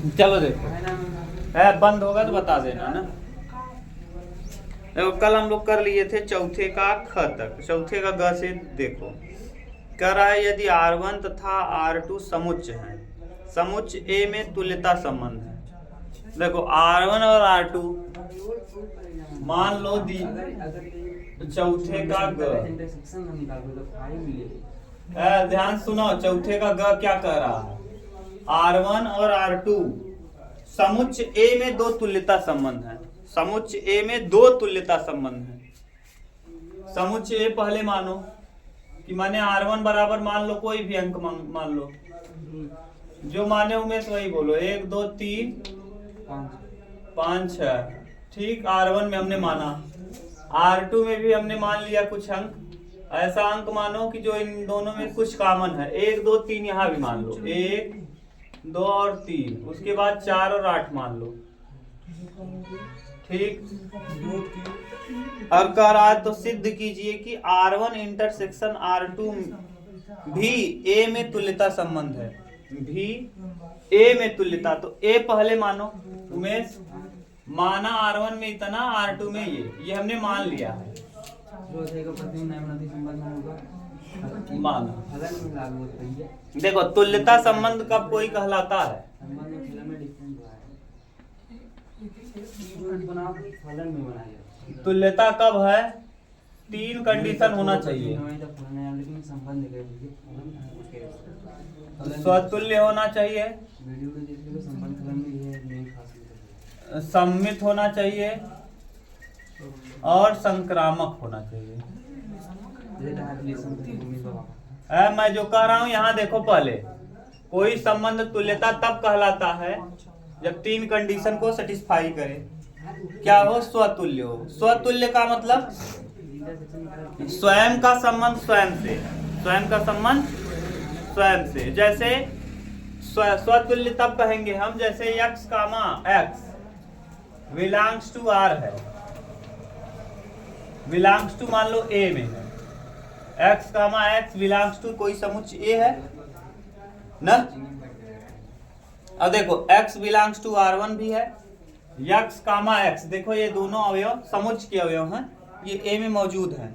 चलो देखो है, बंद होगा तो बता देना ना। देखो कल हम लोग कर लिए थे चौथे का ख तक, चौथे का ग से देखो कह रहा है यदि R1 तथा R2 समुच्च हैं, समुच्च A में तुल्यता संबंध है। देखो R1 और R2 मान लो दी चौथे का ग, ध्यान सुनो, चौथे का ग क्या कह रहा है, R1 और R2 समुच्च A में दो तुल्यता संबंध है, समुच्च A में दो तुल्यता संबंध है। समुच्च A पहले मानो कि माने R1 बराबर मान लो कोई भी अंक मान लो, जो माने उमेश वही बोलो, 1 2 3 5 6, ठीक। R1 में हमने माना, R2 में भी हमने मान लिया कुछ अंक, ऐसा अंक मानो कि जो इन दोनों में कुछ कॉमन है, 1 2 3 यहाँ भी मान लो, 1 2 और 3, उसके बाद 4 और 8 मान लो, ठीक। अब कह रहा है तो सिद्ध कीजिए कि R1 इंटरसेक्शन R2 भी A में तुल्यता संबंध है, भी A में तुल्यता। तो A पहले मानो उमेश, माना R1 में इतना, R2 में ये हमने मान लिया है, माना। देखो तुल्यता संबंध कब कोई कहलाता है, तुल्यता कब है, 3 कंडीशन होना चाहिए, स्वतुल्य होना चाहिए, सम्मित होना चाहिए और संक्रामक होना चाहिए। मैं जो कह रहा हूं यहाँ देखो, पहले कोई संबंध तुल्यता तब कहलाता है जब 3 कंडीशन को सेटिस्फाई करे। क्या हो, स्वतुल्य हो। स्वतुल्य का मतलब स्वयं का संबंध स्वयं से, स्वयं का संबंध स्वयं से। जैसे स्वतुल्य तब कहेंगे हम जैसे x, x belongs to R है, बिलोंग्स टू मान लो A में है, x, x बिलोंग्स टू कोई समुच्च A है ना। अब देखो x बिलोंग्स टू R1 भी है, x, x देखो ये दोनों अवयव समुच्च के अवयव हैं, ये A में मौजूद है।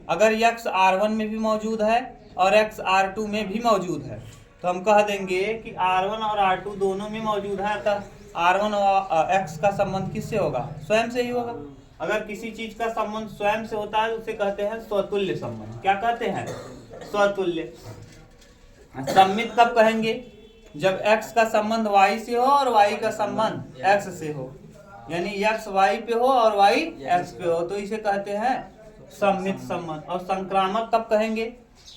अगर x R1 में भी मौजूद है और x R2 में भी मौजूद है तो हम कह देंगे कि R1 और R2 दोनों में मौजूद है, अतः R1 और x का संबंध किससे होगा, स्वयं से ही होगा। अगर किसी चीज का संबंध स्वयं से होता है तो उसे कहते हैं स्वतुल्य संबंध। क्या कहते हैं, स्वतुल्य। सम्मित कब कहेंगे, जब x का संबंध y से हो और y का संबंध x से हो, यानी x y पे हो और y x पे हो, तो इसे कहते हैं सम्मित संबंध। और संक्रामक कब कहेंगे,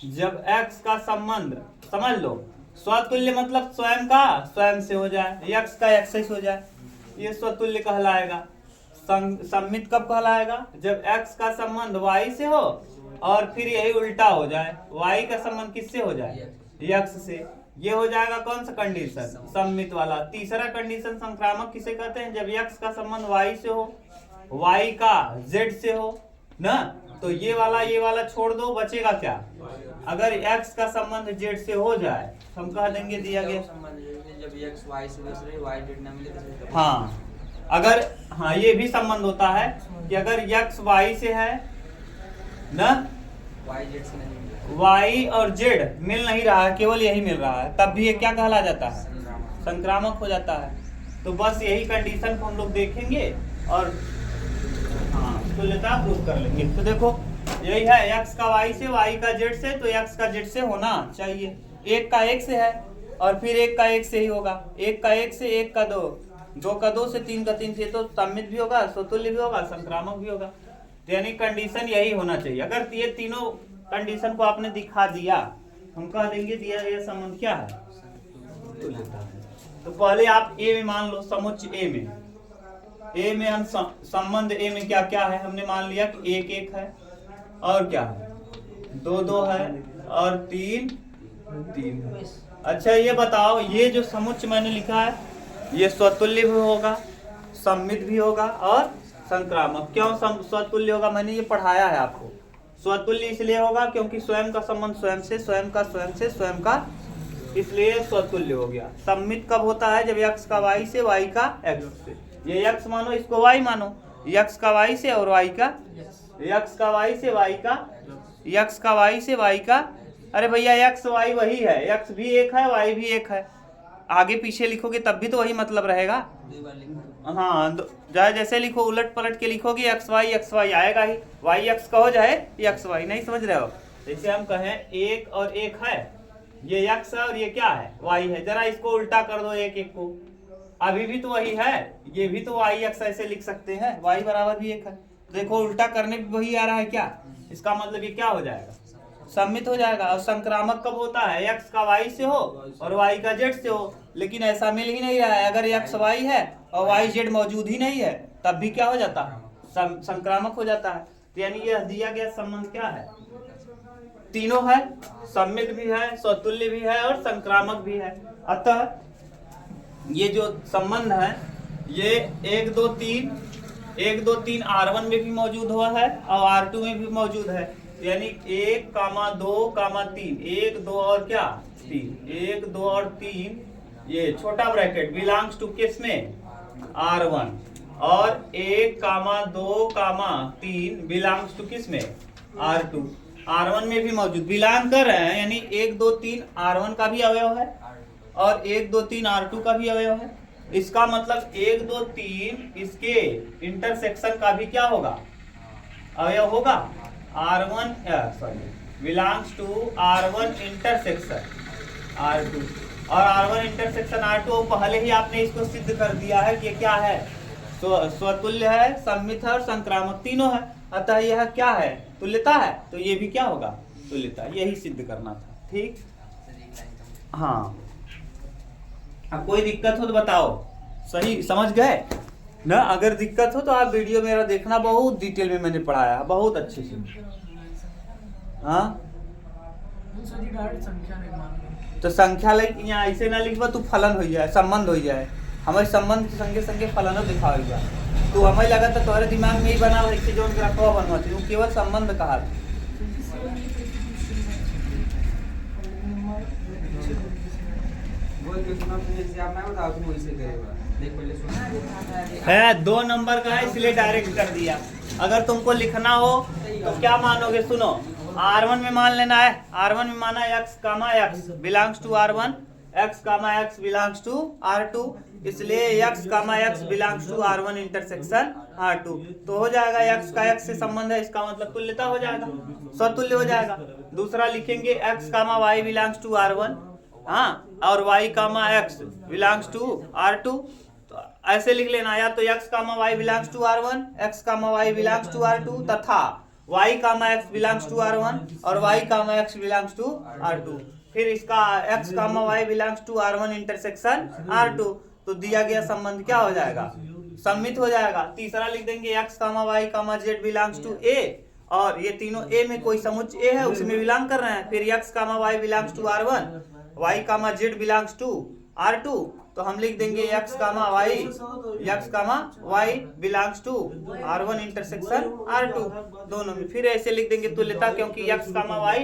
जब x का संबंध समझ लो, स्वतुल्य मतलब स्वयं का स्वयं से हो जाए, x का x से हो जाए, ये स्वतुल्य कहलाएगा। सम्मित कब कहलाएगा, जब x का संबंध y से हो और फिर यही उल्टा हो जाए, y का संबंध किससे हो जाए, x से। ये हो जाएगा कौन सा कंडीशन, सम्मित वाला। तीसरा कंडीशन संक्रामक किसे कहते हैं, जब x का संबंध y से हो, y का z से हो ना। तो ये वाला छोड़ दो, बचेगा क्या, अगर x का संबंध z से हो जाए हम कह देंगे दिया गया जब x y से y z ना मिले। हाँ, अगर हाँ ये भी संबंध होता है कि अगर x y से है ना, y z से नहीं मिला, y और z मिल नहीं रहा है, केवल यही मिल रहा है, तब भी ये क्या कहला जाता है, संक्रामक हो जाता है। तो बस यही कंडीशन को हम लोग देखेंगे और हाँ तुल्यता प्रूव कर लेंगे। तो देखो यही है, x का y से, y का z से, तो x का z से होना चाहिए, 1 का 1 से है और फिर 1 का 1 से ही होगा, 1 का 1 से, 1 का 2, 2 का 2 से, 3 का 3 से, तो सम्मित भी होगा, स्वतुल्य भी होगा, संक्रामक भी होगा। यानी कंडीशन यही होना चाहिए। अगर ये तीनों कंडीशन को आपने दिखा दिया, हम कह देंगे दिया गया संबंध क्या है, तुल्यता है। तो पहले आप A में मान लो, समुच्च A में हम संबंध A में क्या क्या है, हमने मान लिया कि 1 1 है और क्या है, 2 2 है और 3 3 है। अच्छा ये बताओ, ये जो समुच्च मैंने लिखा है ये स्वतुल्य भी होगा, सम्मित भी होगा और संक्रामक। क्यों स्वतुल्य होगा, मैंने ये पढ़ाया है आपको। स्वतुल्य इसलिए होगा क्योंकि स्वयं का संबंध स्वयं से, स्वयं का स्वयं से, स्वयं का इसलिए स्वतुल्य हो गया। सममित कब होता है? जब x का y से, y का x से। ये x मानो, इसको y मानो, x का y से और y का x का y से, y का x का y से, y का। अरे भैया x y वही है, x भी एक है, y भी एक है। आगे पीछे लिखोगे तब भी तो वही मतलब रहेगा। हाँ, चाहे जैसे लिखो, उलट पलट के लिखोगे एक्स वाई आएगा ही। वाई एक्स का हो जाए एक्स वाई, नहीं समझ रहे हो? जैसे हम कहें एक और एक है, ये एक्स है और ये क्या है? वाई है। जरा इसको उल्टा कर दो एक एक को, अभी भी तो वही है, ये भी तो वाई एक्स ऐसे लिख सकते हैं, वाई बराबर भी एक है। देखो उल्टा करने पे वही आ रहा है क्या? इसका मतलब ये क्या हो जाएगा? सम्मित हो जाएगा। और संक्रामक कब होता है? एक्स का वाई से हो और वाई का जेड से हो, लेकिन ऐसा मिल ही नहीं रहा है। अगर एक्स वाई है और वाई जेड मौजूद ही नहीं है, तब भी क्या हो जाता है? संक्रामक हो जाता है। तो यानी यह दिया गया संबंध क्या है? तीनों है, सम्मित भी है, स्वतुल्य भी है और संक्रामक भी है। अतः ये जो संबंध है, ये 1 2 3 R1 में भी मौजूद हुआ है और R2 में भी मौजूद है। यानी 1, 2, 3, 1 2 और क्या 3, 1 2 और 3, ये छोटा ब्रैकेट बिलोंग्स टू किस में? R1। और 1, 2, 3 बिलोंग्स टू किस में? R2। R1 में भी मौजूद, बिलोंग कर रहे हैं, यानी 1 2 3 R1 का भी अवयव है और 1 2 3 R2 का भी अवयव है। इसका मतलब 1 2 3 इसके इंटरसेक्शन का भी क्या होगा? अवयव होगा। R1 belongs to R1 intersection R2, और R1 इंटरसेक्शन R2 पहले ही आपने इसको सिद्ध कर दिया है कि ये क्या है? स्वतुल्य है, सम्मित है और संक्रामक, तीनों है। अतः यह क्या है? तुल्यता है। तो ये भी क्या होगा? तुल्यता। यही सिद्ध करना था। ठीक, हाँ। अब कोई दिक्कत हो तो बताओ। सही समझ गए ना? अगर दिक्कत हो तो आप वीडियो मेरा देखना, बहुत डिटेल में मैंने पढ़ाया है, बहुत अच्छे से। हाँ, तो संख्या लिख, यहाँ ऐसे ना लिखवा तू फलन हो जाए, संबंध हो जाए। हमारे संबंध के संगे संगे फलन दिखा तो हमें लगा था तुम्हारे दिमाग में ही बना ऐसे जो ग्राफवा बनवा थी, केवल संबंध कहा था। है 2 नंबर का है, इसलिए डायरेक्ट कर दिया। अगर तुमको लिखना हो तो क्या मानोगे? सुनो, R1 में मान लेना है, R1 में माना x, x belongs to R1, x, x belongs to R2, इसलिए x, x belongs to R1 intersection R2। तो हो जाएगा x का x से संबंध है, इसका मतलब तुल्यता हो जाएगा, स्वतुल्य हो जाएगा। दूसरा लिखेंगे x, y belongs to R1, हाँ, और y, x belongs to R2। तो ऐसे लिख लेना, या तो x, y belongs to R1, x, y belongs to R2 तथा y, x belongs to R1 और y, x belongs to R2। फिर इसका x, y belongs to R1 intersection R2। तो दिया गया संबंध क्या हो जाएगा? सम्मित हो जाएगा। तीसरा लिख देंगे x, y, z belongs to A, और ये तीनों A में कोई समुच्चय A है, उसमें बिलोंग कर रहे हैं। फिर x, y belongs to R1, y, z belongs to R2। तो हम लिख देंगे x, y belongs to R1 intersection R2 दोनों में। फिर ऐसे लिख देंगे तुल्यता, क्योंकि x, y,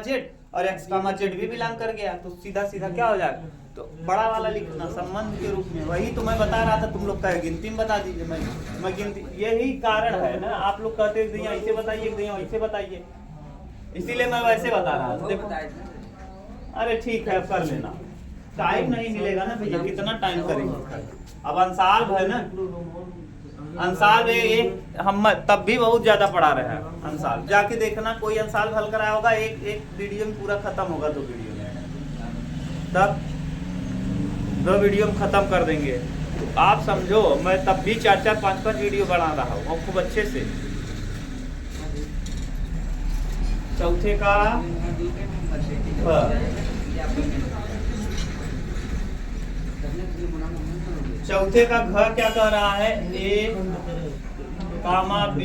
z और x, z भी बिलोंग कर गया, तो सीधा सीधा क्या हो जाएगा? तो बड़ा वाला लिखना संबंध के रूप में। वही तो मैं बता रहा था, तुम लोग का गिनती में बता दीजिए। मैं गिनती, यही कारण है ना, आप लोग कहते हैं ऐसे बताइए, ऐसे बताइए, इसीलिए मैं वैसे बता रहा था। देखो, अरे ठीक है, कर लेना, टाइम नहीं मिलेगा ना भैया, कितना टाइम करेंगे? अब अंसाल है ना, अंसाल हम तब भी बहुत ज्यादा पढ़ा रहे हैं। अंसाल जाके देखना, कोई अंसाल हल कराया होगा, एक वीडियो में पूरा खत्म होगा, 2 वीडियो में, तब 2 वीडियो में खत्म कर देंगे। तो आप समझो, मैं तब भी 4-4, 5-5 वीडियो बना रहा हूँ और खूब अच्छे से। चौथे का चौथे का घ क्या कह रहा है? A, B,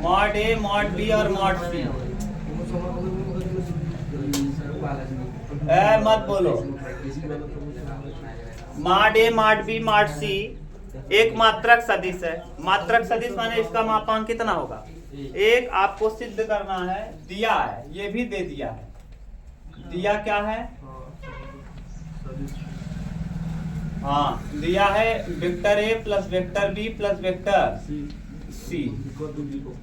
mod A, mod B और mod C। मत बोलो। mod A, mod B, mod C एक मात्रक सदिश है। मात्रक सदिश माने इसका मापांक कितना होगा? 1। आपको सिद्ध करना है, दिया है, ये भी दे दिया है, दिया क्या है? हाँ, दिया है vector A plus vector B plus vector C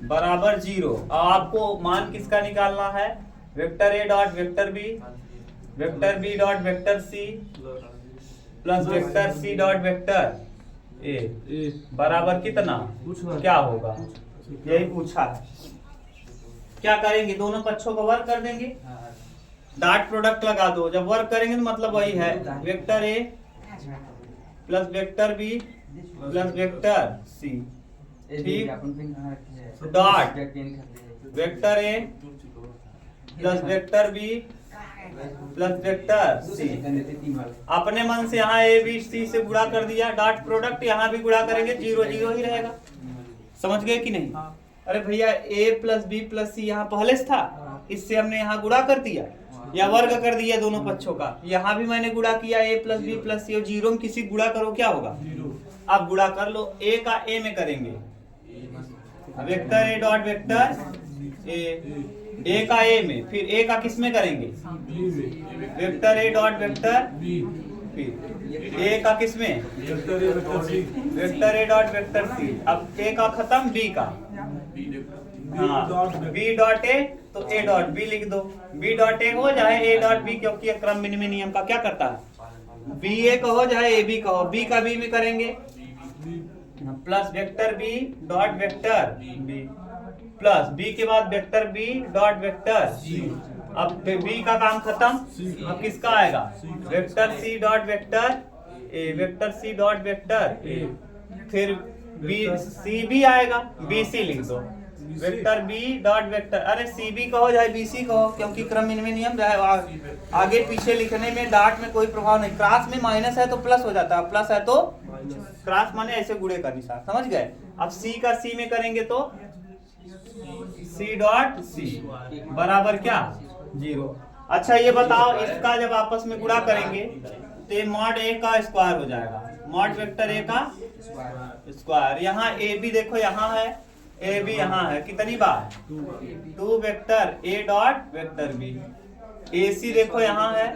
बराबर 0। अब आपको मान किसका निकालना है? Vector A dot vector B dot vector C plus vector C dot vector A बराबर कितना? क्या होगा? यही पूछा है। क्या करेंगे? दोनों पक्षों को वर्क कर देंगे, डॉट प्रोडक्ट लगा दो। जब वर्क करेंगे तो मतलब वही है, vector A plus vector B plus vector C, ठीक, dot vector A plus vector B plus vector C. अपने मन से यहाँ ए बी सी से गुणा कर दिया, डॉट प्रोडक्ट यहाँ भी गुणा करेंगे, 0 0 ही रहेगा। समझ गए कि नहीं? अरे भैया ए प्लस बी प्लस सी यहाँ पहले से था, इससे हमने यहाँ गुणा कर दिया या वर्ग कर दिया दोनों पक्षों का। यहाँ भी मैंने गुणा किया ए प्लस बी प्लस सी, और 0 में किसी गुणा करो क्या होगा? अब गुणा कर लो, ए का ए में करेंगे, वेक्टर ए डॉट वेक्टर ए का ए में, फिर ए का किस में करेंगे? वेक्टर ए डॉट वेक्टर फिर ए का किस में? Vector A dot vector C. अब ए का खत्म, बी का, हाँ, बी डॉट ए तो ए डॉट बी लिख दो, बी डॉट ए हो जाए ए डॉट बी, क्योंकि ये क्रम विनिमय नियम का क्या करता है? बी ए का हो जाए ए बी का हो, बी का बी में करेंगे plus vector B dot vector B plus B के बाद vector B dot vector C. अब बी का काम खत्म, अब किसका आएगा? Vector C dot vector A, vector C dot vector A, फिर बी सी भी आएगा, बी सी लिख दो, वेक्टर बी डॉट वेक्टर, अरे सी बी कहो चाहे बी सी कहो, क्योंकि क्रम विनिमय नियम आगे पीछे लिखने में डॉट में कोई प्रभाव नहीं। क्रॉस में माइनस है तो प्लस हो जाता है, प्लस है तो क्रॉस माने ऐसे गुणे का निशान, समझ गए? अब सी का सी में करेंगे तो सी डॉट सी बराबर क्या? 0। अच्छा ये बताओ, इसका जब आपस में गुणा करेंगे तो मॉड ए का स्क्वायर हो जाएगा, मॉड वेक्टर ए का स्क्वायर। यहाँ ए बी देखो यहाँ है, ए बी यहाँ है, कितनी बार? 2 vector A dot vector B. A C देखो यहाँ है,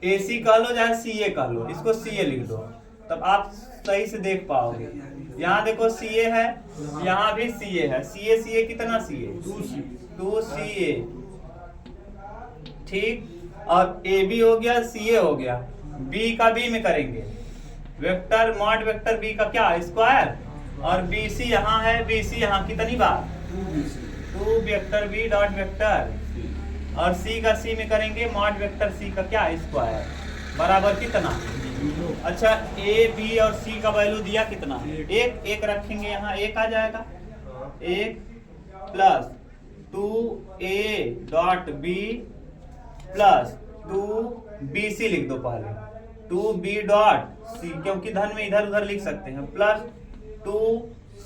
ए सी कह लो चाहे सी ए कह लो, इसको सी ए लिख दो, तब आप सही से देख पाओगे। यहाँ देखो सी ए है, यहाँ भी सी ए है, सी ए कितना? सी ए 2 सी ए, ठीक। और ए बी हो गया, सी ए हो गया, बी का बी में करेंगे वेक्टर मॉड वेक्टर बी का क्या? स्क्वायर, और बी सी यहाँ है, बी सी यहाँ कितनी बार? 2 वेक्टर बी डॉट वेक्टर, और सी का सी में करेंगे मॉड वेक्टर सी का क्या? स्क्वायर बराबर कितना? अच्छा ए बी और सी का वैल्यू दिया कितना? 1 1 रखेंगे, यहाँ 1 आ जाएगा, 1 plus 2 A dot B plus 2 B C लिख दो पहले, 2 बी डॉट सी, क्योंकि धन में इधर उधर लिख सकते हैं, प्लस 2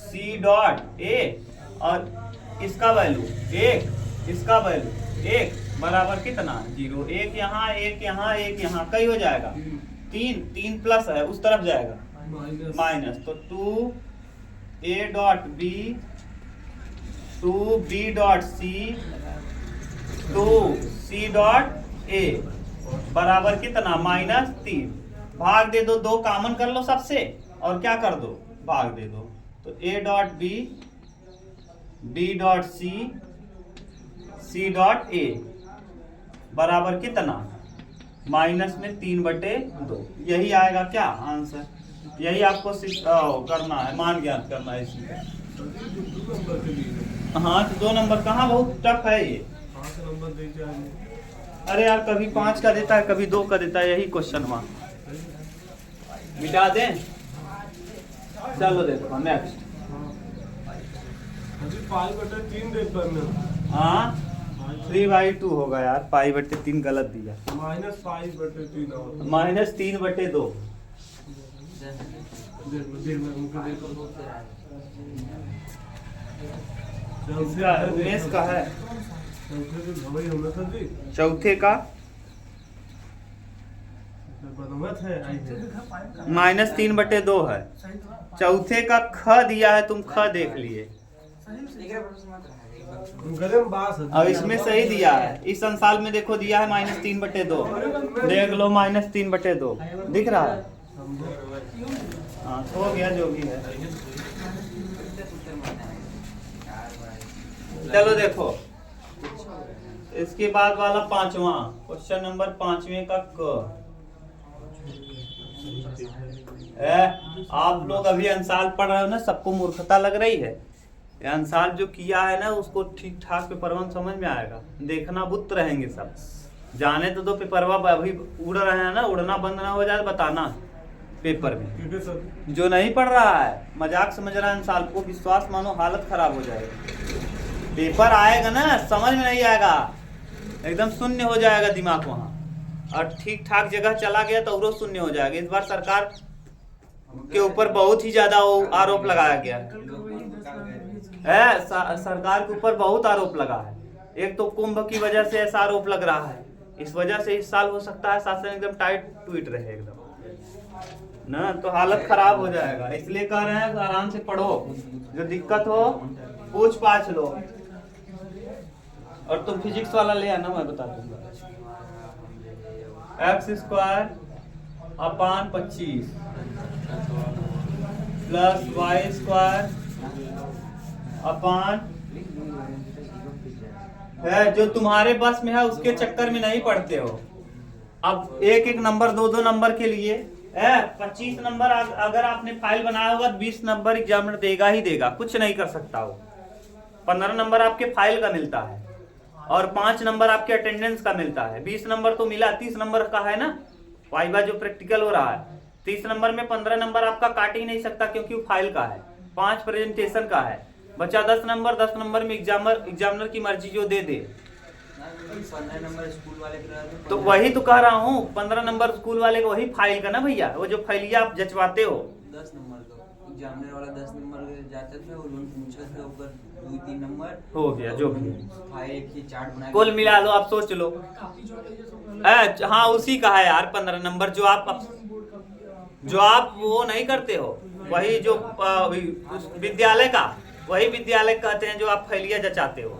सी डॉट ए, और इसका वैल्यू 1, इसका वैल्यू 1 बराबर कितना? 0। 1 यहाँ, 1 यहाँ, 1 यहाँ, कई हो जाएगा? 3 प्लस है उस तरफ जाएगा माइनस, तो 2 A dot B 2 B dot C 2 C dot A बराबर कितना? -3। भाग दे दो, 2 कॉमन कर लो सबसे, और क्या कर दो? भाग दे दो, तो A dot B B dot C C dot A बराबर कितना? -3/2। यही आएगा क्या आंसर? यही आपको करना है, मान ज्ञात करना है इसी का। हाँ तो 2 नंबर कहाँ, बहुत टफ है ये। अरे यार कभी 5 का देता है, कभी 2 का देता है, यही क्वेश्चन वहाँ मिटा दें। चलो देखो नेक्स्ट, हाँ 3/2 होगा यार, π/3 गलत दिया, -3/2। उमेश का है, चौथे का -3/2 है, चौथे का ख दिया है, तुम ख देख लिए। अब इसमें सही दिया है, इस अंसाल में देखो दिया है -3/2, देख लो -3/2 दिख रहा है। हाँ हो गया जो भी है। चलो देखो इसके बाद वाला 5वां क्वेश्चन नंबर 5वें का क है। आप लोग अभी अंसाल पढ़ रहे हो ना, सबको मूर्खता लग रही है। ये अंसाल जो किया है ना उसको ठीक ठाक पेपरवन समझ में आएगा, देखना बुत रहेंगे सब। जाने तो दो पेपरवा अभी उड़ रहे हैं ना, उड़ना बंद ना हो जाए बताना पेपर में। जो नहीं पढ़ रहा है मजाक समझ रहा है अंसाल को, विश्वास मानो हालत खराब हो जाएगी। पेपर आएगा ना समझ में नहीं आएगा, एकदम शून्य हो जाएगा दिमाग वहाँ, और ठीक ठाक जगह चला गया तो और शून्य हो जाएगा। इस बार सरकार के ऊपर बहुत ही ज्यादा आरोप लगाया गया है, सरकार के ऊपर बहुत आरोप लगा है। एक तो कुंभ की वजह से ऐसा आरोप लग रहा है, इस वजह से इस साल हो सकता है शासन एकदम टाइट ट्वीट रहे एकदम ना, तो हालत खराब हो जाएगा। इसलिए कह रहे हैं आराम से पढ़ो, जो दिक्कत हो पूछ पाछ लो। और तुम फिजिक्स वाला ले आना, मैं बता दूंगा। x² / 25 + y² है, जो तुम्हारे बस में है उसके चक्कर में नहीं पढ़ते हो। अब एक एक नंबर 2-2 नंबर के लिए 25 नंबर अगर आपने फाइल बनाया होगा तो 20 नंबर एग्जामिनर देगा ही देगा, कुछ नहीं कर सकता हो। 15 नंबर आपके फाइल का मिलता है और 5 नंबर आपके अटेंडेंस का मिलता है। 20 नंबर तो मिला, 30 नंबर का है ना वाइवा जो प्रैक्टिकल हो रहा है। 30 नंबर में 15 नंबर आपका काट ही नहीं सकता क्योंकि वो फाइल का है, 5 प्रेजेंटेशन का है। बचा 10 नंबर, 10 नंबर में एग्जामिनर की मर्जी जो दे दे। 15 नंबर स्कूल वाले तो वही तो कह रहा हूँ, 15 नंबर स्कूल वाले का वही फाइल का ना भैया, वो जो फाइलिया आप जचवाते हो। 10 नंबर का एग्जामिनर वाला 10 नंबर जाते थे और उन पूछे थे ऊपर 2-3 नंबर हो गया जो भी फाइल एक ही चार्ट बना कुल मिला लो, आप सोच लो। हाँ उसी का है यार 15 नंबर, जो आप वो नहीं करते हो, वही जो विद्यालय का, वही विद्यालय कहते हैं जो आप फैलिया जचाते हो।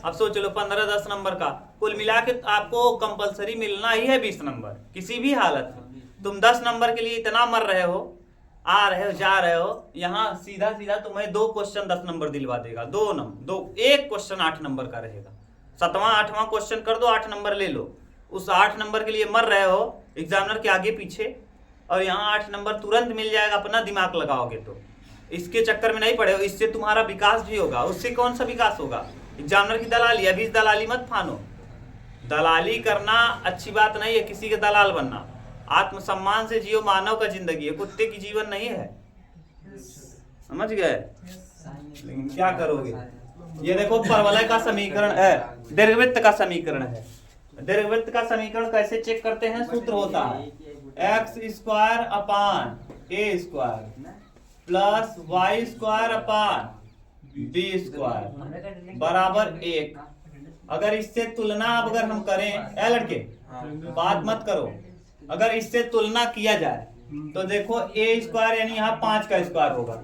अब सोच लो 15-10 नंबर का कुल मिला के आपको कंपलसरी मिलना ही है 20 नंबर किसी भी हालत में। तुम 10 नंबर के लिए इतना मर रहे हो, आ रहे हो जा रहे हो, यहाँ सीधा सीधा तुम्हें 2 क्वेश्चन 10 नंबर दिलवा देगा। 1 क्वेश्चन 8 नंबर का रहेगा। 7वां 8वां क्वेश्चन कर दो, 8 नंबर ले लो। उस 8 नंबर के लिए मर रहे हो एग्जामिनर के आगे पीछे, और यहाँ 8 नंबर तुरंत मिल जाएगा अपना दिमाग लगाओगे तो। इसके चक्कर में नहीं पड़े हो, इससे तुम्हारा विकास भी होगा। उससे कौन सा विकास होगा? एग्जामिनर की दलाली। अभी दलाली मत फानो, दलाली करना अच्छी बात नहीं है, किसी के दलाल बनना। आत्मसम्मान से जियो, मानव का जिंदगी है, कुत्ते की जीवन नहीं है, समझ गए? लेकिन क्या करोगे? ये देखो परवलय का समीकरण है, दीर्घवृत्त का समीकरण है। दीर्घवृत्त का समीकरण कैसे चेक करते हैं? सूत्र होता है x² / a² + y² / b² बराबर 1। अगर इससे तुलना अगर हम करें, लड़के बात मत करो, अगर इससे तुलना किया जाए तो देखो a² यानी यहाँ 5 का स्क्वायर होगा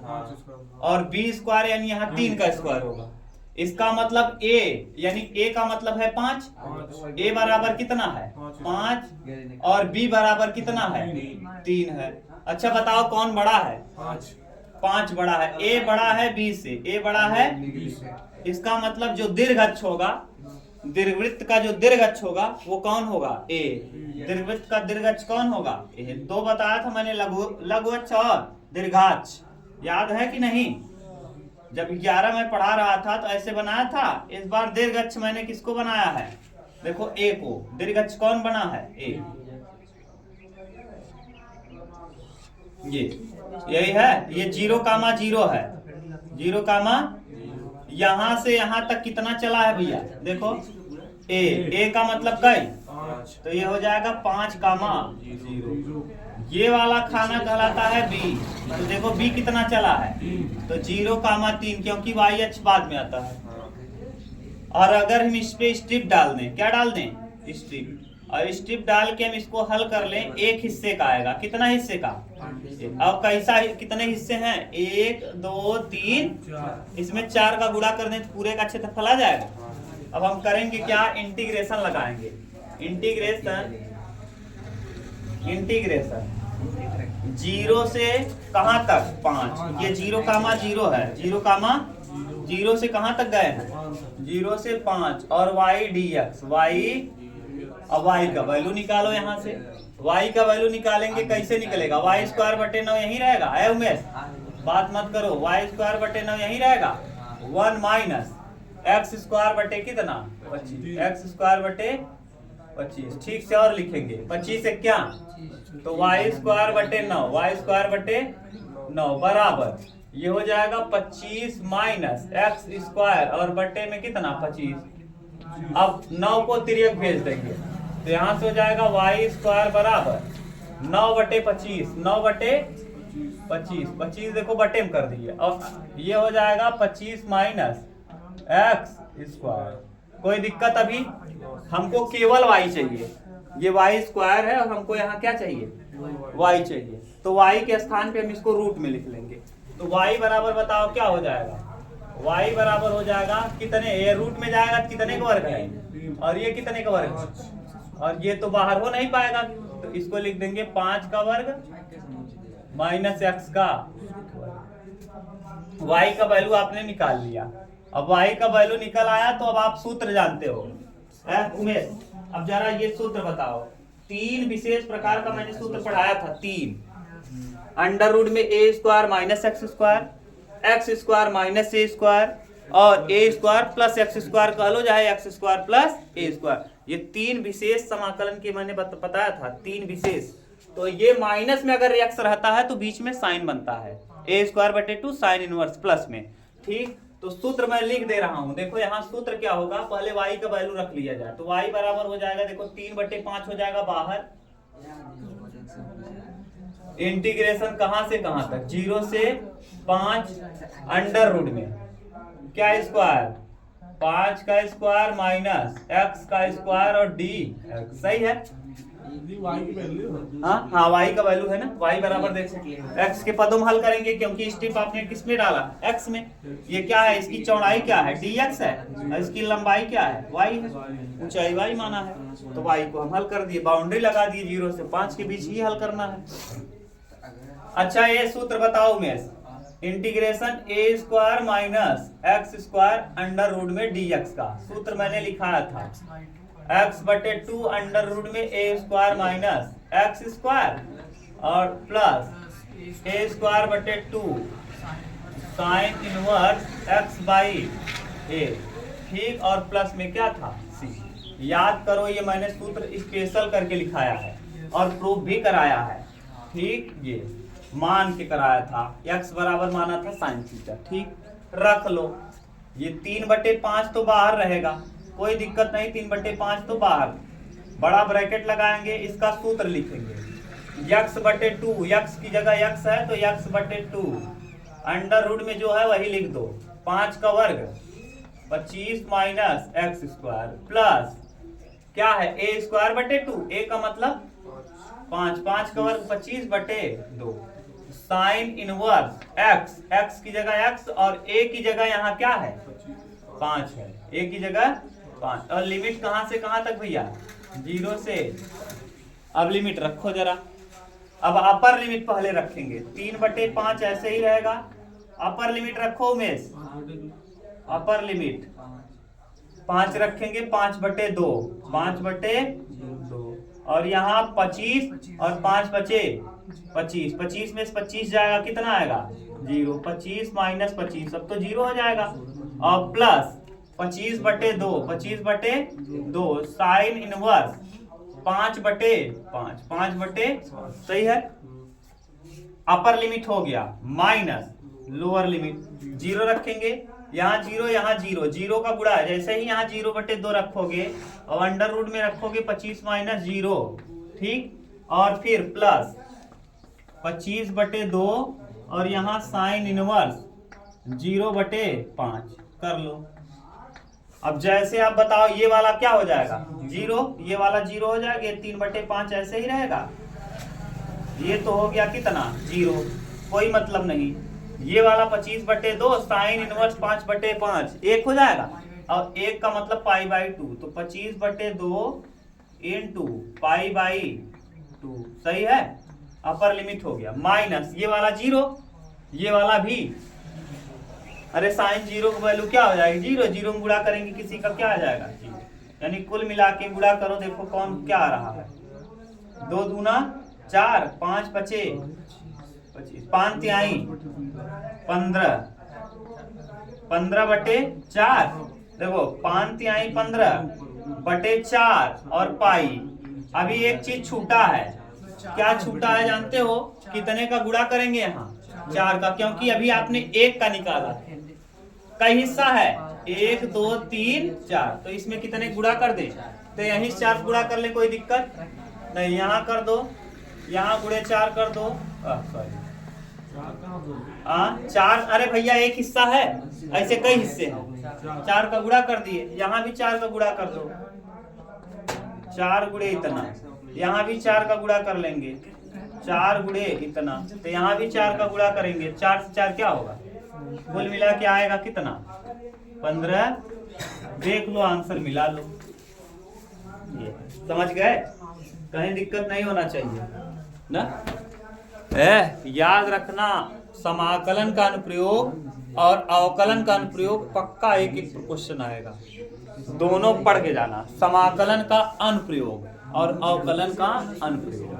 और b² यानी यहाँ 3 का स्क्वायर होगा। इसका मतलब a यानी a का मतलब है 5, a बराबर कितना है 5 और b बराबर कितना है 3 है। अच्छा बताओ कौन बड़ा है? 5 बड़ा है। a बड़ा है b से, a बड़ा है b से। इसका मतलब जो दीर्घ अक्ष होगा, दीर्घवृत्त का जो दीर्घ अक्ष होगा वो कौन होगा? a। दीर्घवृत्त का दीर्घ अक्ष कौन होगा? a। 2 बताया था मैंने, लघु अक्ष और दीर्घाक्ष, याद है कि नहीं? जब 11 में पढ़ा रहा था तो ऐसे बनाया था। इस बार दीर्घ अक्ष मैंने किसको बनाया है? देखो a को। दीर्घ अक्ष कौन बना है? a। यही है, ये 0,0 है। 0, यहां से यहां तक कितना चला है भैया? देखो a का मतलब कई, तो ये हो जाएगा 5,0। ये वाला खाना कहलाता है b, तो देखो b कितना चला है? तो 0,3, क्योंकि y अक्ष बाद में आता है। और अगर हम इस पे स्ट्रिप डाल दें, क्या डाल दें? स्ट्रिप, और स्ट्रिप डाल के हम इसको हल कर लें, एक हिस्से का आएगा। कितना हिस्से का? अब कैसा, कितने हिस्से हैं? 1 2 3, इसमें 4 का गुणा कर दें तो पूरे का क्षेत्रफल आ जाएगा। अब हम करेंगे क्या? इंटीग्रेशन लगाएंगे। इंटीग्रेशन 0 से कहाँ तक? 5। ये 0 कामा 0 है, 0 कामा 0 से कहाँ तक गए हैं? 0 से 5। और y dx, y, अब y का वैल्यू निकालो यहाँ से। y का वैल्यू निकालेंगे, कैसे निकलेगा? y²/9 यहीं रहेगा। है उमेश? बात मत करो, y²/9 यहीं रहेगा। 1 माइनस x² कितना? 25। x²/25। ठीक से और लिखेंगे, 25 से क्या? तो y²/9, y²/9 बराबर ये हो जाएगा 25 माइनस x² और बटे में कितना? 25। अब 9 को तिर्यक भेज देंगे तो यहाँ से हो जाएगा y² बराबर 9/25। 9/25, 25 देखो बटे में कर दिए। और ये हो जाएगा 25 माइनस x²। कोई दिक्कत अभी? हमको केवल y चाहिए। ये y² है और हमको यहाँ क्या चाहिए? y चाहिए। तो y के स्थान पे हम इसको रूट में लिख लेंगे। तो y बराबर बताओ क्या हो जाएगा? y बराबर हो जाएगा कितने? ये रूट में जाएगा कितने का वर्ग है? और ये कितने का वर्ग है? और ये तो बाहर हो नहीं पाएगा, तो इसको लिख देंगे 5 का वर्ग माइनस x का। y का वैल्यू आपने निकाल लिया। अब y का वैल्यू निकल आया तो अब आप सूत्र जानते हो। उमेश, अब जरा ये सूत्र बताओ। 3 विशेष प्रकार का मैंने सूत्र पढ़ाया था। 3 √a² minus x² minus a² और a² प्लस x² कह लो, चाहे x² प्लस a²। ये 3 विशेष समाकलन के मैंने बताया था। 3 विशेष। तो ये माइनस में अगर x रहता है तो बीच में साइन बनता है, a²/2 साइन इनवर्स प्लस में। ठीक, तो सूत्र मैं लिख दे रहा हूं। देखो यहाँ सूत्र क्या होगा, पहले y का वैल्यू रख लिया जाए तो y बराबर हो जाएगा, देखो 3/5 हो जाएगा बाहर। इंटीग्रेशन कहां से कहां तक? 0 से 5 अंडर रूट में क्या स्क्वायर? 5 का स्क्वायर माइनस x का स्क्वायर और d। सही है? हाँ, y का वैल्यू है ना। y बराबर देख x के पदों में हल करेंगे क्योंकि स्ट्रिप आपने किस में डाला? x में। ये क्या है? इसकी चौड़ाई क्या है? dx है। और इसकी लंबाई क्या है? y है। ऊंचाई y माना है तो y को हम हल कर दिए। बाउंड्री लगा दिए, 0 से 5 के बीच ही हल करना है। अच्छा, ये सूत्र बताओ Umesh. Integration a² minus x² under root में dx का सूत्र मैंने लिखाया था। x/2 अंडर रूट में a² माइनस x² और plus a²/2 sine inverse x/a। ठीक, और प्लस में क्या था? c। याद करो, ये मैंने सूत्र स्पेशल करके लिखाया है और प्रूफ भी कराया है। ठीक, ये मान के कराया था। x बराबर माना था साइन थीटा। ठीक, रख लो। ये 3/5 तो बाहर रहेगा, कोई दिक्कत नहीं। 3/5 तो बाहर, बड़ा ब्रैकेट लगाएंगे, इसका सूत्र लिखेंगे। x/2, x की जगह x है तो x/2 अंडर रूट में जो है वही लिख दो। 5 का वर्ग 25 माइनस x² प्लस क्या है? a²/2। a का मतलब 5, 5 का वर्ग 25/2 साइन इनवर्स x की जगह x और a की जगह यहाँ क्या है? 5 है। a की जगह 5। और लिमिट कहां से कहां तक भैया? 0 से। अब लिमिट रखो जरा। अब अपर लिमिट पहले रखेंगे। 3/5 ऐसे ही रहेगा। अपर लिमिट रखो उमेश। अपर लिमिट 5 रखेंगे। 5/2, 5/2 और यहाँ 25 और 5 बचे 25। 25 में से 25 जाएगा, कितना आएगा? 0। 25 माइनस 25, अब तो 0 हो जाएगा। और प्लस 25/2, 25/2 साइन इनवर्स 5/5, 5/5। सही है? अपर लिमिट हो गया माइनस लोअर लिमिट। 0 रखेंगे, यहाँ 0 यहाँ 0, 0 का गुणा है। जैसे ही यहाँ 0/2 रखोगे और अंडर रूट में रखोगे 25 माइनस 0। ठीक, और फिर प्लस 25/2 और यहाँ साइन इनवर्स 0/5 कर लो। अब जैसे आप बताओ ये वाला क्या हो जाएगा 0, ये वाला 0 हो जाएगा, ये 3/5 ऐसे ही रहेगा। ये तो हो गया कितना 0, कोई मतलब नहीं। ये वाला 25/2 साइन इनवर्स 5/5 1 हो जाएगा, और 1 का मतलब π/2, तो 25/2 इंटू π/2 सही है। अपर लिमिट हो गया माइनस ये वाला 0, ये वाला भी। अरे साइन 0 की वैल्यू क्या हो जाएगी 0, 0 में गुणा करेंगे किसी का क्या आ जाएगा 0, यानी कुल मिला के गुणा करो, देखो कौन क्या आ रहा है। 2 दूना 4, 5 पचे 25, 5 तिहाई 15, 15/4, देखो 5 तिहाई 15/4 और पाई। अभी एक चीज छूटा है, क्या छूटा है जानते हो? कितने का गुणा करेंगे यहाँ 4 का, क्योंकि अभी आपने 1 का निकाला, कई हिस्सा है 1 2 3 4, तो इसमें कितने गुणा कर दे, तो यहीं 4 गुणा कर ले, कोई दिक्कत नहीं। यहाँ कर दो, यहाँ गुणे 4 कर दो, सॉरी 4, अरे भैया एक हिस्सा है, ऐसे कई हिस्से हैं, 4 का गुणा कर दिए, यहाँ भी 4 का गुणा कर दो, 4 गुणे इतना, यहाँ भी 4 का गुणा कर लेंगे, 4 गुणे इतना, तो यहाँ भी 4 का गुणा करेंगे, 4 से 4 क्या होगा, कुल मिला के आएगा कितना 15। देख लो आंसर मिला लो, ये समझ गए, कहीं दिक्कत नहीं होना चाहिए ना। याद रखना समाकलन का अनुप्रयोग और अवकलन का अनुप्रयोग पक्का एक एक क्वेश्चन आएगा, दोनों पढ़ के जाना। समाकलन का अनुप्रयोग और अवकलन का अनुप्रयोग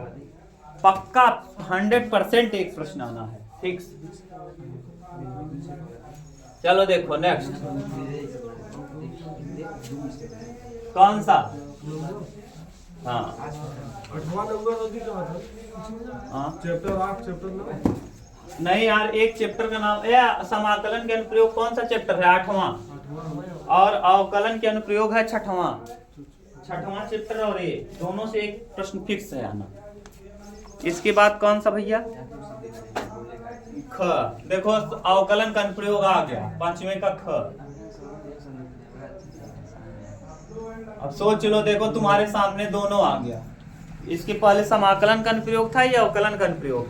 पक्का 100% एक प्रश्न आना है, फिक्स। चलो देखो नेक्स्ट, कौन सा? हाँ चैप्टर नहीं यार, एक चैप्टर का नाम समाकलन के अनुप्रयोग कौन सा चैप्टर है 8वां, और अवकलन के अनुप्रयोग है 6वां चैप्टर, और ये दोनों से एक प्रश्न फिक्स है आना। इसके बाद कौन सा भैया ख, देखो अवकलन का अनुप्रयोग आ गया 5वें का ख। अब सोच लो, देखो तुम्हारे सामने दोनों आ गया, इसके पहले समाकलन का अनुप्रयोग था या अवकलन का अनुप्रयोग।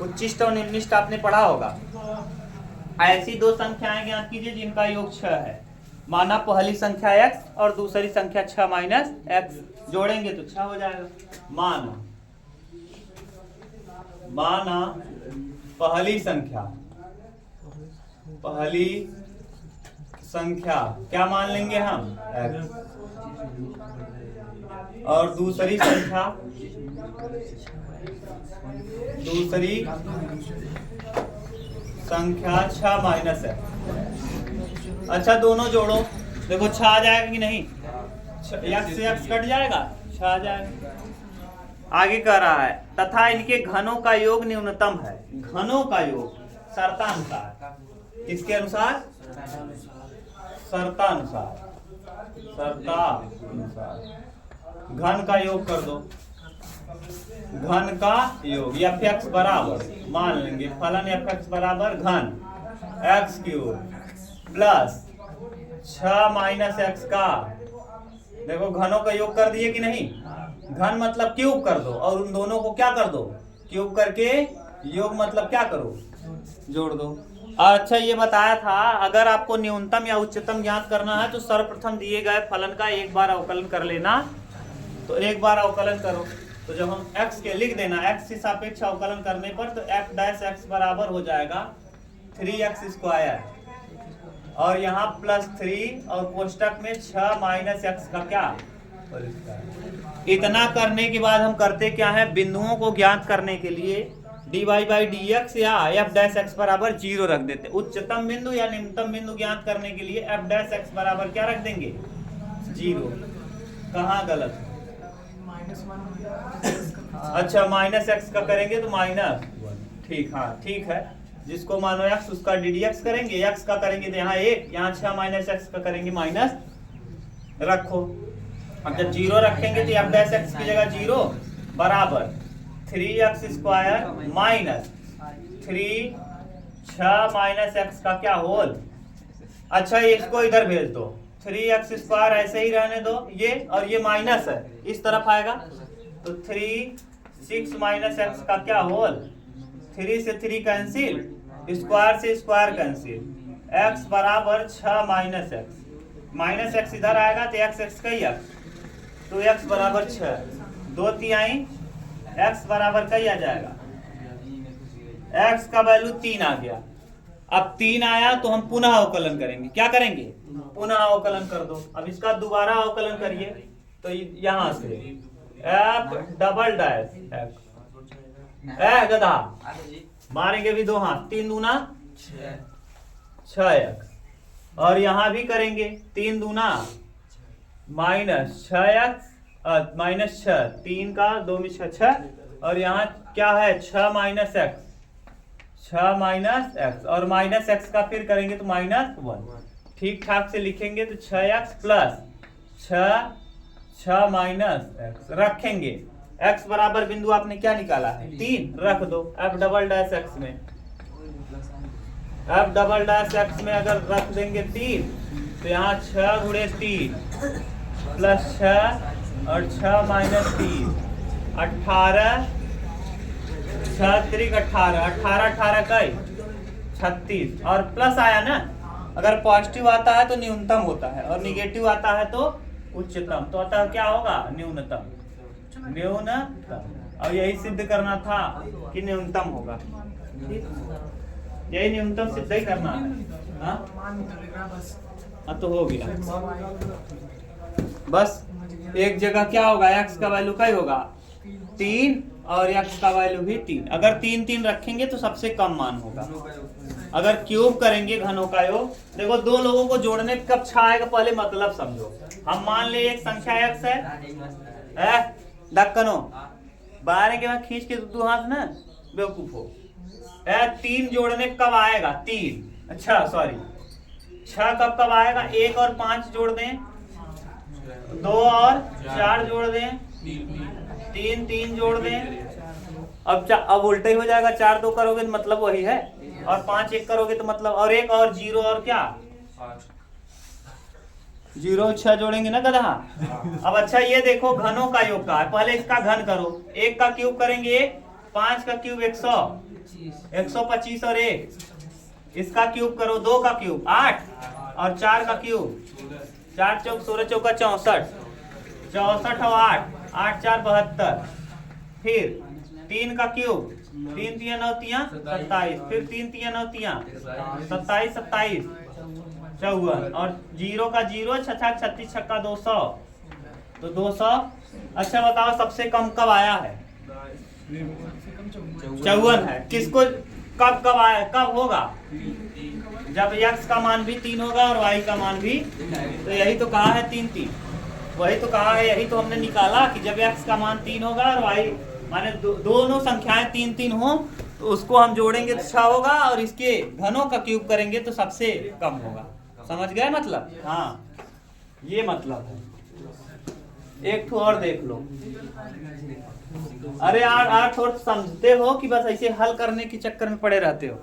उच्चिष्ट और निम्निष्ट आपने पढ़ा होगा। ऐसी दो संख्याएं ज्ञात कीजिए जिनका योग 6 है। माना पहली संख्या x और दूसरी संख्या 6 माइनस x, जोड़ेंगे तो 6 हो जाएगा। माना पहली संख्या क्या मान लेंगे हम x, और दूसरी संख्या 6 माइनस x। अच्छा दोनों जोड़ो, देखो 6 आ जाएगा कि नहीं, x से x कट जाएगा, 6 आ जाएगा। आगे कह रहा है तथा इनके घनों का योग न्यूनतम है। घनों का योग शर्तानुसार, इसके अनुसार शर्तानुसार घन का योग कर दो। घन का योग f(x) बराबर मान लेंगे फलन f(x) बराबर घन x³ प्लस 6 माइनस x का, देखो घनों का योग कर दिए कि नहीं, घन मतलब क्यूब कर दो, और उन दोनों को क्या कर दो क्यूब करके, योग मतलब क्या करो जोड़ दो। अच्छा ये बताया था अगर आपको न्यूनतम या उच्चतम ज्ञात करना है तो सर्वप्रथम दिए गए फलन का एक बार अवकलन कर लेना। तो एक बार अवकलन करो, तो जब हम x के लिख देना, x के सापेक्ष अवकलन करने पर तो f' बराबर हो जाएगा 3x², और यहाँ +3 और कोष्टक में 6 माइनस x का क्या। इतना करने के बाद हम करते क्या है, बिंदुओं को ज्ञात करने के लिए dy/dx या f' बराबर 0 रख देते। उच्चतम बिंदु या निम्नतम बिंदु ज्ञात करने के लिए f' बराबर क्या रख देंगे 0। कहाँ गलत है? अच्छा माइनस x का करेंगे तो माइनस, ठीक, हाँ ठीक है। जिसको मानो x उसका ddx करेंगे, x का करेंगे तो यहाँ 1, यहाँ 6 माइनस x का करेंगे माइनस रखो। अब जब 0 रखेंगे तो f' की जगह 0 बराबर 3x² माइनस 6 माइनस x का क्या होल। अच्छा इसको इधर भेज दो, 3x² ऐसे ही रहने दो ये, और ये माइनस है इस तरफ आएगा तो 3 6 - x का क्या होल, 3 से 3 कैंसिल, स्क्वायर से स्क्वायर कैंसिल, x बराबर 6 - x, -x इधर आएगा तो x का ही x, तो x बराबर 6, 2 x बराबर कई आ जाएगा, x का वैल्यू 3 आ गया। अब 3 आया तो हम पुनः अवकलन करेंगे, क्या करेंगे, पुनः अवकलन कर दो। अब इसका दोबारा अवकलन करिए तो यहां से f डबल डैश x, गधा मारेंगे भी 2 हाथ, 3 दूना 6x, और यहां भी करेंगे 3 दूना -6x -6, 3 का 2 में 6, और यहाँ क्या है 6 - x, 6 - x, और -x का फिर करेंगे तो -1, ठीक ठाक से लिखेंगे तो 6x प्लस 6 - x रखेंगे। x बराबर बिंदु आपने क्या निकाला है 3, रख दो f डबल डैश x में, f डबल डैश x में अगर रख देंगे 3 तो यहाँ 6 गुणे 3 प्लस 6 और 6 - 3 18, 6 3 18, 18 18 कई 36, और प्लस आया ना, अगर पॉजिटिव आता है तो न्यूनतम होता है और निगेटिव आता है तो उच्चतम, तो अतः क्या होगा न्यूनतम, और यही सिद्ध करना था कि न्यूनतम होगा, यही न्यूनतम सिद्ध ही करना है। हाँ तो हो गया, बस एक जगह क्या होगा x का वैल्यू क्या होगा 3 और x का वैल्यू भी 3, अगर 3 3 रखेंगे तो सबसे कम मान होगा। अगर क्यूब करेंगे घनों का योग, देखो दो लोगों को जोड़ने कब छा आएगा पहले मतलब समझो। हम मान ले एक संख्या x है डक्कनो बाहर के बाद खींच के दो हाथ ना बेवकूफ हो, 3 जोड़ने कब आएगा 3, अच्छा सॉरी 6 कब आएगा, 1 और 5 जोड़ दें, 2 और 4 जोड़ दें, 3 3 जोड़ दें, अब उल्टा ही हो जाएगा, 4 2 करोगे तो मतलब वही है, और 5 1 करोगे तो मतलब, और 1 और 0 और क्या 0 6 जोड़ेंगे ना गधा। अब अच्छा ये देखो घनों का योग का है, पहले इसका घन करो, 1 का क्यूब करेंगे 5 का क्यूब 100 125, और 1 इसका क्यूब करो, 2 का क्यूब 8, और 4 का क्यूब 4 चौक 16 चौका 64, 64 और 8 8 4 72, फिर 3 का क्यूब 3 3 9 3 27, फिर 3 3 9 3 27 27 54, और 0 का 0 6 36 छक्का 200, तो 200। अच्छा बताओ सबसे कम कब आया है 54 है, किसको कब कब आया, कब होगा जब x का मान भी 3 होगा और y का मान भी, तो यही तो कहा है 3 3, वही तो कहा है, यही तो हमने निकाला कि जब x का मान 3 होगा और y माने दोनों संख्याएं 3 3 हो तो उसको हम जोड़ेंगे तो 6 होगा, और इसके घनों का क्यूब करेंगे तो सबसे कम होगा। समझ गए मतलब, हाँ ये मतलब है। एक ठो और देख लो, अरे यार अर्थ और समझते हो कि बस ऐसे हल करने के चक्कर में पड़े रहते हो,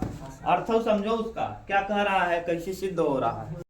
अर्थ समझो उसका क्या कह रहा है, कैसे सिद्ध हो रहा है।